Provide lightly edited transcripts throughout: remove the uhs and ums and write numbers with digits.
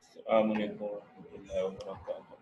अस्सलाम वालेकुम रहमतुल्लाहि व बरकातहू।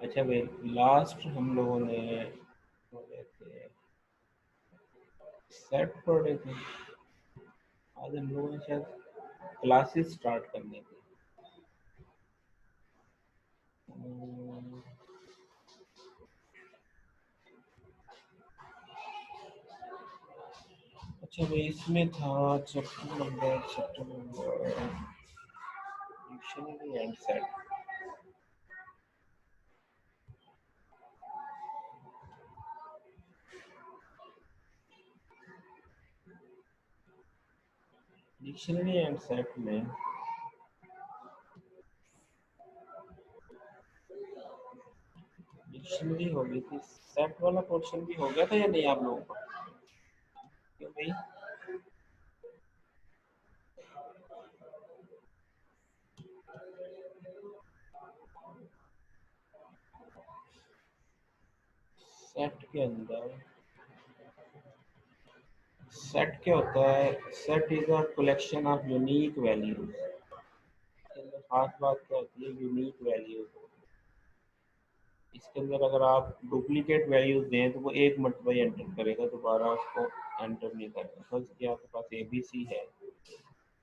अच्छा भाई, लास्ट हम लोगों ने पढ़े थे, सेट पढ़े थे। आज हम लोगों ने शायद क्लासेस स्टार्ट करने थे। हम्म, अच्छा भाई, इसमें था chapter number dictionary and set. Dictionary and set में डिक्शनरी हो गई थी, सेट वाला पोर्शन भी हो गया था या नहीं आप लोगों का? क्यों भाई? सेट के अंदर सेट क्या होता है? Set is a collection of unique values. इसके अंदर खास बात क्या होती है? Unique values. इसके अंदर अगर आप डुप्लीकेट वैल्यूज दें तो वो एक मरतबा ही एंटर करेगा, दोबारा उसको एंटर नहीं करेगा। फर्ज कि आपके पास ए बी सी है,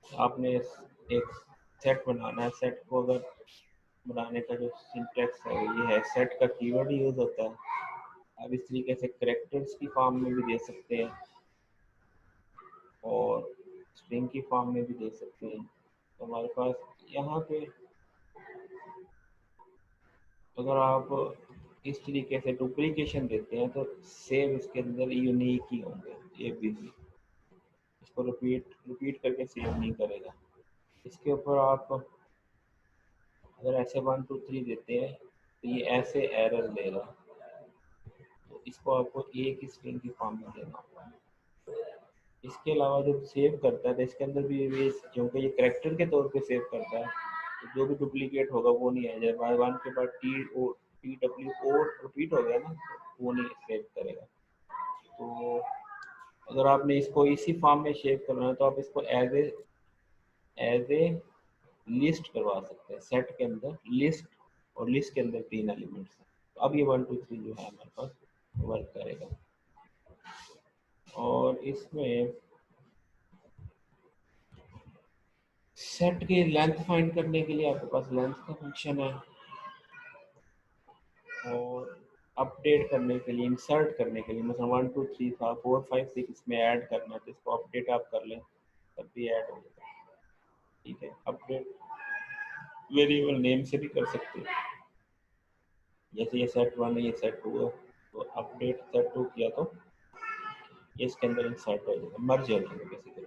आपने एक सेट बनाना है। सेट को अगर बनाने का जो सिंटैक्स है वो ये है, सेट का कीवर्ड यूज होता है। आप इस तरीके से करेक्टर्स की फॉर्म में भी दे सकते हैं और स्ट्रिंग की फॉर्म में भी दे सकते हैं। तो हमारे पास यहाँ पे अगर आप इस तरीके से डुप्लीकेशन देते हैं तो सेव इसके अंदर यूनिक ही होंगे, ए बी सी। इसको रिपीट रिपीट करके सेव नहीं करेगा। इसके ऊपर आप अगर ऐसे 1 2 3 देते हैं तो ये ऐसे एरर देगा। तो इसको आपको एक ही स्ट्रिंग की फॉर्म में देना होगा। इसके अलावा जब सेव करता है तो इसके अंदर भी ये, क्योंकि ये करेक्टर के तौर पे सेव करता है, तो जो भी डुप्लीकेट होगा वो नहीं आ जाए। बाय वन के बाद टी डब्ल्यू ओ रिपीट हो गया ना, तो वो नहीं सेव करेगा। तो अगर आपने इसको इसी फॉर्म में सेव करना है तो आप इसको एज ए लिस्ट करवा सकते हैं। सेट के अंदर लिस्ट, और लिस्ट के अंदर 3 एलिमेंट्स हैं। तो अब ये 1 2 3 जो है हमारे पास वर्क करेगा। और इसमें सेट की लेंथ फाइंड करने के लिए आपके पास लेंथ का फंक्शन है, और अपडेट करने के लिए, इंसर्ट करने के लिए, मतलब 1 2 3 था, 4 5 6 में ऐड करना है तो इसको अपडेट आप कर लें तब भी ऐड हो जाएगा। ठीक है, अपडेट वेरिएबल नेम से भी कर सकते हैं। जैसे ये सेट वन है, ये सेट टू है, तो अपडेट सेट टू किया तो ये इसके अंदर इंसर्ट हो जाएगा, मर्ज हो जाएगा बेसिकली।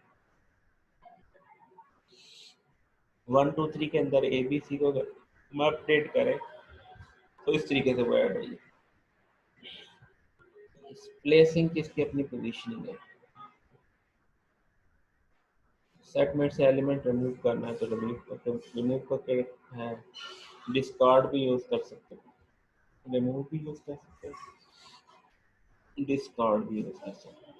1 2 3 के अंदर ए बी सी को मैं अपडेट करें तो इस तरीके से वो ऐड होगी। प्लेसिंग किसकी अपनी पोजीशनिंग है। सेट में से एलिमेंट रिमूव करना है तो रिमूव करके है। डिस्कार्ड भी यूज कर सकते हैं, रिमूव भी यूज कर सकते हैं, डिस्कार्ड भी यूज कर सकते हैं।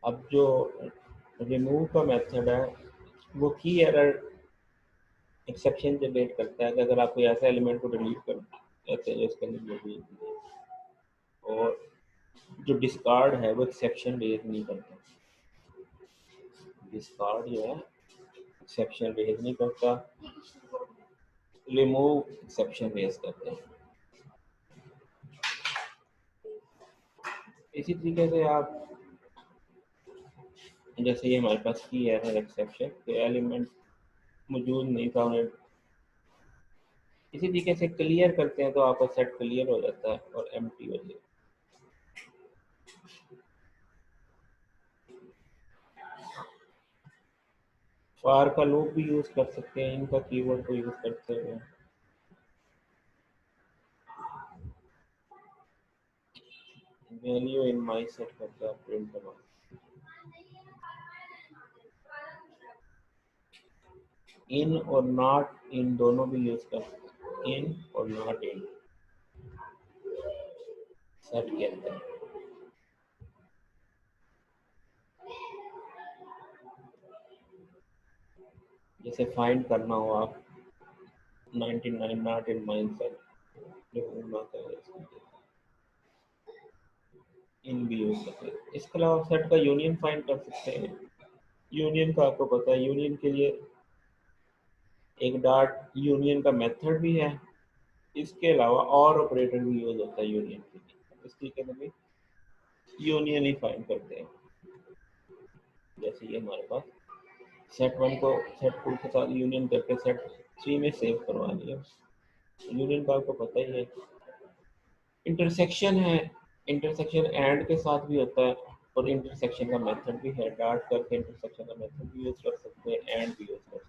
अब जो रिमूव का मेथड है वो की एरर एक्सेप्शन जनरेट करता है कि अगर आप कोई ऐसा एलिमेंट को डिलीट कर देते हैं जो इसके अंदर मौजूद नहीं है। और जो डिस्कार्ड है वो एक्सेप्शन रेज नहीं करता। डिस्कार्ड जो है एक्सेप्शन रेज नहीं करता, रिमूव एक्सेप्शन रेज करते हैं। इसी तरीके से आप जैसे ये हमारे पास की एरर एक्सेप्शन के एलिमेंट मौजूद नहीं था उन्हें इसी तरीके से क्लियर करते हैं तो आपका सेट क्लियर हो जाता है और एम्प्टी हो जाता है। फार का लूप भी यूज कर सकते हैं, इनका कीवर्ड को यूज करते हुए। वैल्यू इन माई सेट करता है प्रिंट करवा। इन और नॉट इन दोनों भी यूज कर सकते हैं, इन और नॉट इन सेट के अंदर। जैसे फाइंड करना हो आप 99 नॉट इन माई सेट, इन भी यूज करते हैं। इसके अलावा सेट का यूनियन फाइंड कर सकते हैं। यूनियन का आपको पता है, यूनियन के लिए एक डॉट यूनियन का मेथड भी है। इसके अलावा और ऑपरेटर भी यूज होता है यूनियन के लिए। इस तरीके से भी यूनियन ही फाइंड करते हैं। जैसे ये हमारे पास सेट 1 को सेट 2 के साथ यूनियन करके सेट 3 में सेव करवा लिया। यूनियन का आपको पता ही है। इंटरसेक्शन है, इंटरसेक्शन एंड के साथ भी होता है और इंटरसेक्शन का मेथड भी है। डॉट करके इंटरसेक्शन का मेथड भी यूज कर सकते हैं, एंड भी यूज कर सकते हैं।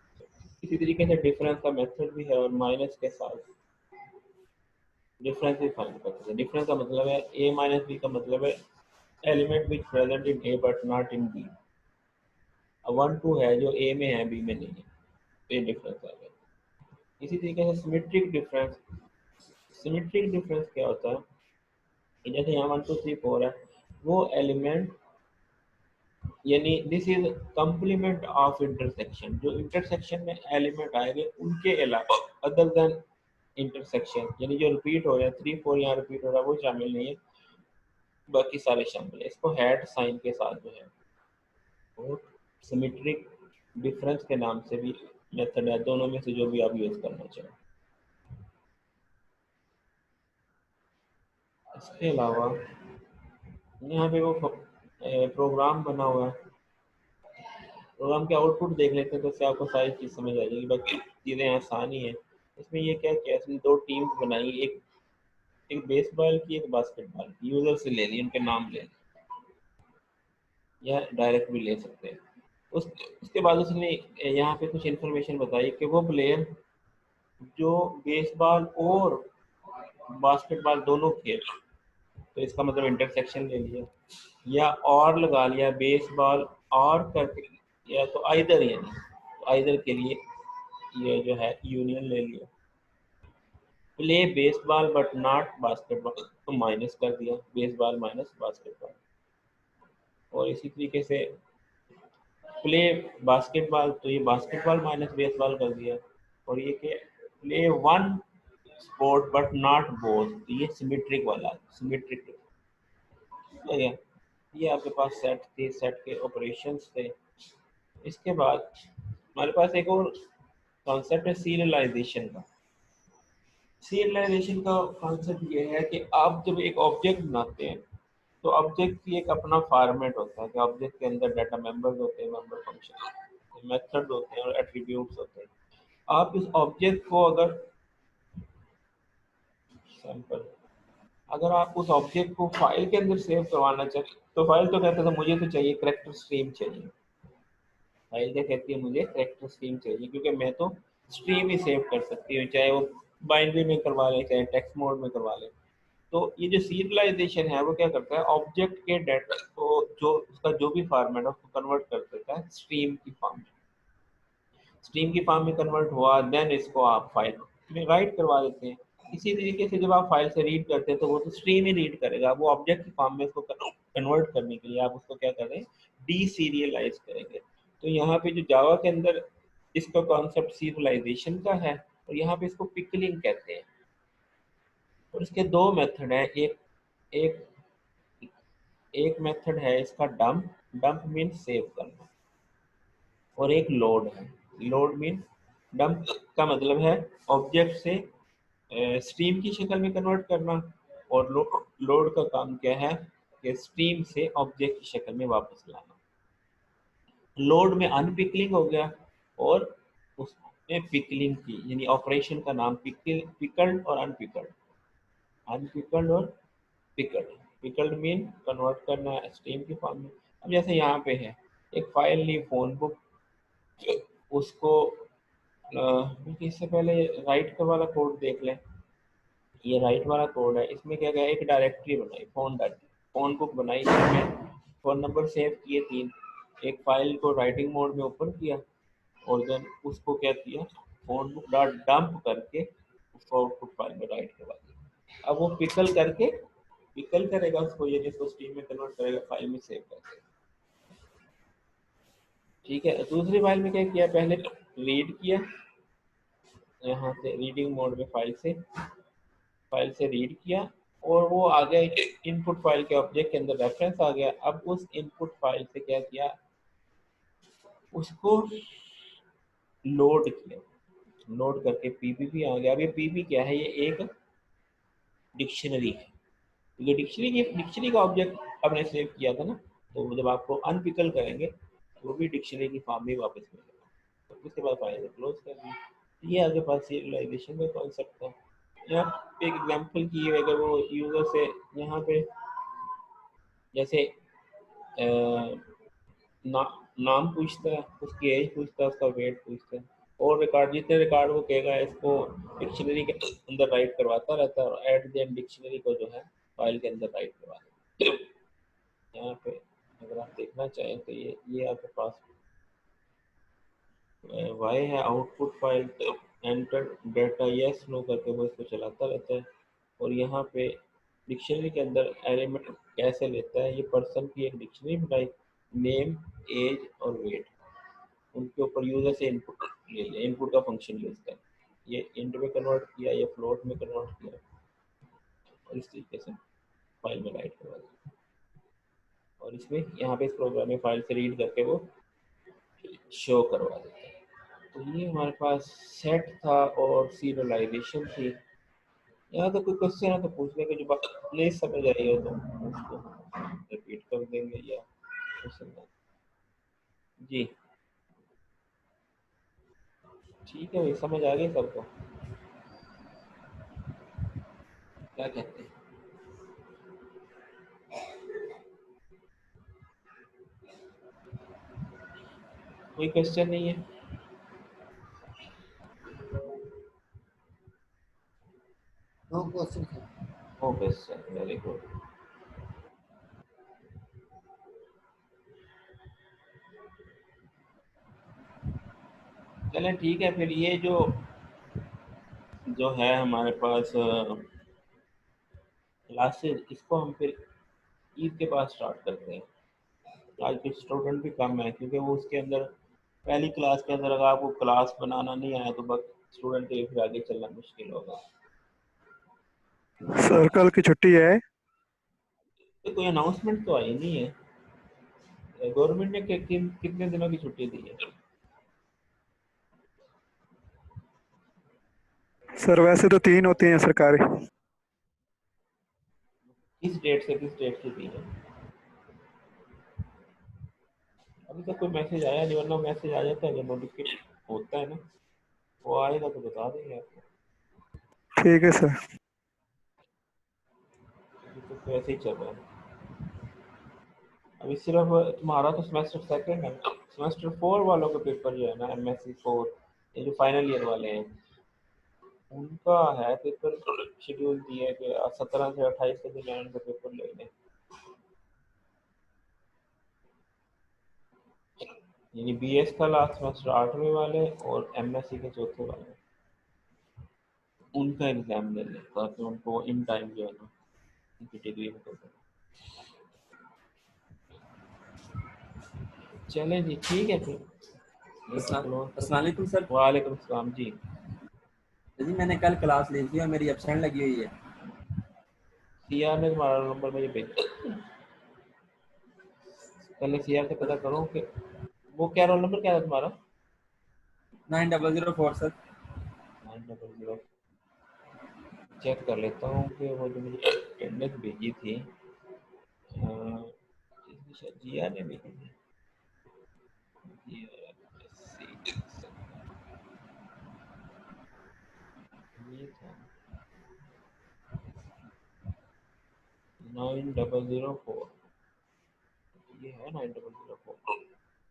इसी तरीके से डिफरेंस का मेथड भी है और माइनस के साथ डिफरेंस भी फाइंड कर सकते हैं। डिफरेंस का मतलब है ए माइनस बी का मतलब है element which present in A but not in B. 1 2 है जो ए में है बी में नहीं है, तो ये डिफरेंस आ गया। इसी तरीके से सिमेट्रिक डिफरेंस। सिमेट्रिक डिफरेंस क्या होता है कि जैसे यहाँ 1 2 3 4 है, वो एलिमेंट यानी this is complement of intersection. जो इंटरसेक्शन में एलिमेंट आएंगे उनके अलावा अदर देन इंटरसेक्शन, यानी जो रिपीट हो रहा है 3 4 यहाँ रिपीट हो रहा है वो शामिल नहीं है, बाकी सारे शामिल है। इसको हैट साइन के साथ जो है और सिमेट्रिक डिफरेंस के नाम से भी मेथड है। दोनों में से जो भी आप यूज करना चाहें। इसके अलावा यहाँ पे वो प्रोग्राम बना हुआ है। प्रोग्राम के आउटपुट देख लेते हैं तो उससे आपको सारी चीज़ समझ आ जाएगी। बाकी चीज़ें आसान ही है। इसमें ये क्या किया, इसमें 2 टीम्स बनाई, एक एक बेसबॉल की एक बास्केटबॉल की। यूजर से ले ली, उनके नाम ले ली या डायरेक्ट भी ले सकते हैं। उसके बाद उसने यहाँ पे कुछ इन्फॉर्मेशन बताई कि वो प्लेयर जो बेसबॉल और बास्केटबॉल दोनों खेल, तो इसका मतलब इंटरसेक्शन ले लिया या और लगा लिया बेसबॉल और करके, या तो आइदर, यानी तो आइदर के लिए ये जो है यूनियन ले लिया। Play baseball but not basketball तो माइनस कर दिया, बेसबॉल माइनस बास्केटबॉल। और इसी तरीके से प्ले बास्केटबॉल तो ये बास्केटबॉल माइनस बेसबॉल कर दिया। और ये कि play one sport but not both, तो ये सिमेट्रिक वाला, सिमेट्रिक हो गया। ये आपके पास सेट थे, सेट के ऑपरेशंस थे। इसके बाद हमारे पास एक और कॉन्सेप्ट है सीरियलाइजेशन का। सीरियलाइजेशन का कॉन्सेप्ट ये है कि आप जब एक ऑब्जेक्ट बनाते हैं तो ऑब्जेक्ट की एक अपना फॉर्मेट होता है कि ऑब्जेक्ट के अंदर डाटा मेंबर्स होते हैं, मेंबर फंक्शन, मेथड्स होते हैं और एट्रीब्यूट्स होते हैं। आप इस ऑब्जेक्ट को अगर सैंपल अगर आप उस ऑब्जेक्ट को फाइल के अंदर सेव करवाना चाहें तो फाइल तो कहते थे मुझे तो चाहिए करेक्टर स्ट्रीम चाहिए। फाइल क्या कहती है, मुझे करेक्टर स्ट्रीम चाहिए, क्योंकि मैं तो स्ट्रीम ही सेव कर सकती हूँ, चाहे वो बाइनरी में करवा लें चाहे टेक्स्ट मोड में करवा लें। तो ये जो सीरियलाइजेशन है वो क्या करता है, ऑब्जेक्ट के डाटा को जो उसका जो भी फॉर्मेट है उसको कन्वर्ट कर देता है स्ट्रीम की फॉर्म में। स्ट्रीम की फॉर्म में कन्वर्ट हुआ, देन इसको आप फाइल में राइट करवा देते हैं। इसी तरीके से जब आप फाइल से रीड करते हैं तो वो तो स्ट्रीम ही रीड करेगा, वो ऑब्जेक्ट की फॉर्म में इसको कन्वर्ट करने के लिए आप उसको क्या कर रहे हैं, डी सीरियलाइज करेंगे। तो यहाँ पे जो जावा के अंदर इसका कॉन्सेप्ट सीरियलाइजेशन का है, और यहाँ पे इसको पिकलिंग कहते हैं। और इसके दो मेथड हैं, एक एक एक मेथड है इसका डंप, डंप मीन सेव करना, और एक लोड है। लोड मीन, डंप का मतलब है ऑब्जेक्ट से स्ट्रीम की शक्ल में कन्वर्ट करना, और लोड का काम क्या है कि स्ट्रीम से ऑब्जेक्ट की शक्ल में वापस लाना। लोड में अनपिकलिंग हो गया, और उसमें पिकलिंग की, यानी ऑपरेशन का नाम पिकल्ड और अनपिकल्ड, अनपिकल्ड और पिकल्ड। पिकल्ड मीन कन्वर्ट करना स्ट्रीम की फॉर्म में। अब जैसे यहाँ पे है एक फाइल ली फोन बुक, उसको इससे पहले राइट का वाला कोड देख लें। ये राइट वाला कोड है, इसमें क्या गया, एक डायरेक्टरी बनाई, फोन बुक बनाई, इसमें फ़ोन नंबर सेव किए 3, एक फ़ाइल को राइटिंग मोड में ओपन किया, और देन उसको क्या किया, फ़ोन बुक डॉट डंप करके उसको आउटपुट फाइल में राइट करवा दिया। अब वो पिकल करेगा उसको, ये जिसको स्ट्रीम में कन्वर्ट करेगा, फाइल में सेव करके। ठीक है, दूसरी फाइल में क्या किया, पहले रीड किया, यहाँ से रीडिंग मोड में फाइल से रीड किया, और वो आ गया इनपुट फाइल के ऑब्जेक्ट के अंदर रेफरेंस आ गया। अब उस इनपुट फाइल से क्या किया, उसको लोड किया, लोड करके पीपीपी आ गया। अब ये पीपी क्या है, ये एक डिक्शनरी है, क्योंकि डिक्शनरी का ऑब्जेक्ट आपने सेव किया था ना, तो जब आपको अनपिकल करेंगे तो वो भी डिक्शनरी की फॉर्म में वापस मिलेगा। तो उसके बाद फाइल को क्लोज कर दी। ये आपके पास सीरियलाइजेशन का कॉन्सेप्ट था। यहाँ पे एक एग्जांपल की है, अगर वो यूजर से यहाँ पे जैसे ना, नाम पूछता है, उसकी एज पूछता है, उसका वेट पूछता है, और रिकॉर्ड जितने रिकॉर्ड वो कहेगा इसको डिक्शनरी के अंदर राइट करवाता रहता है, और एट द एंड डिक्शनरी को जो है फाइल के अंदर राइट करवा देता है। यहाँ पे अगर आप देखना चाहें तो ये आपके पास वाई है, output file enter data yes no करके वो इसको चलाता रहता है। और यहाँ पे डिक्शनरी के अंदर एलिमेंट कैसे लेता है, ये पर्सन की एक डिक्शनरी बनाई, नेम, एज और वेट, उनके ऊपर यूजर से इनपुट ले लिया, इनपुट का फंक्शन यूज कर, ये इंट में कन्वर्ट किया, ये फ्लोट में कन्वर्ट किया, और इस तरीके से फाइल में राइट करवा दिया। और इसमें यहाँ पे इस प्रोग्राम में फाइल से रीड करके वो शो करवा देता है। तो ये हमारे पास सेट था और सीरियलाइजेशन थी। यहाँ तो कोई क्वेश्चन है तो पूछ लेंगे, जो बात नहीं समझ आई हो तो उसको रिपीट कर देंगे या क्वेश्चन। जी ठीक है भाई, समझ आ गई सबको, क्या कहते हैं? कोई क्वेश्चन नहीं है? नो क्वेश्चन है। No question, very good. चलें ठीक है, फिर ये जो जो है हमारे पास क्लासेस, इसको हम फिर ईद के बाद स्टार्ट करते हैं। आज के स्टूडेंट भी कम है, क्योंकि वो उसके अंदर पहली क्लास के अंदर अगर आपको क्लास बनाना नहीं आया तो बस स्टूडेंट के लिए फिर आगे चलना मुश्किल होगा। सर कल की छुट्टी है। तो कोई अनाउंसमेंट तो आई नहीं है, गवर्नमेंट ने कितने दिनों की छुट्टी दी है? सर वैसे तो 3 होती हैं सरकारी। किस डेट से किस डेट की दी है? अभी तक कोई मैसेज आया नहीं, वरना मैसेज आ जाता है जब नोटिफिकेशन होता है ना, वो आएगा तो बता देंगे आपको। ठीक है सर। अभी तो ऐसे ही चल रहा है। अभी सिर्फ तुम्हारा तो सेमेस्टर सेकंड है, सेमेस्टर 4 वालों के पेपर जो है ना, एमएससी 4, ये जो फाइनल ईयर वाले हैं, उनका है पेपर शेड्यूल दिया है कि 17 से 28 के दरमियान उनका पेपर ले लें। यानी बीएस का लास्ट सेमेस्टर 8वें वाले और एमएससी के चौथे वाले, उनका एग्जाम ले लें ताकि उनको इन टाइम जो है ना उनकी डिग्री में कर दें। चलें जी, ठीक है फिर। अस्सलाम वालेकुम सर। वालेकुम सलाम जी। जी मैंने कल क्लास ली थी और मेरी एब्सेंट लगी हुई है। सीआर ने तुम्हारा नंबर मुझे भेजा, पहले सीआर से पता करो कि वो क्या रोल नंबर क्या था तुम्हारा? 9004 सर। 900। चेक कर लेता हूँ कि वो जो मुझे अटेंडेंस भेजी थी, शायद जिया ने भेजी थी। ये था 9004, ये है 9004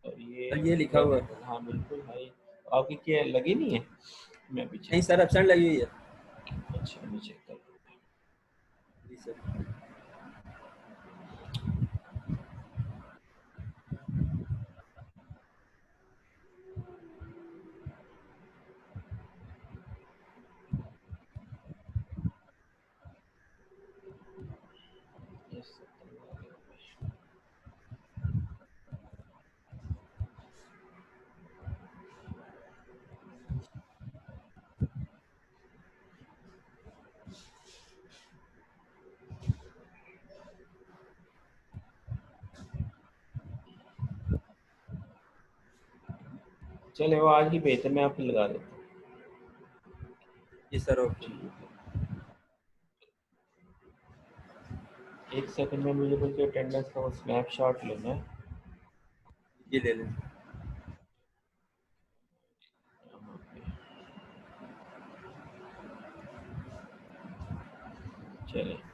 और ये सर ये लिखा हुआ है। हाँ बिल्कुल है। आपकी क्या लगी नहीं है? मैं भी नहीं चेक सर, एब्सेंट लगी हुई है। अच्छा मैं चेक कर। जी सर। चले वो आज ही भेजते, मैं आपको लगा देता हूँ। जी सर, ओके। एक सेकंड में मुझे कुछ अटेंडेंस का वो स्नैपशॉट लेना है। ये ले लें। चले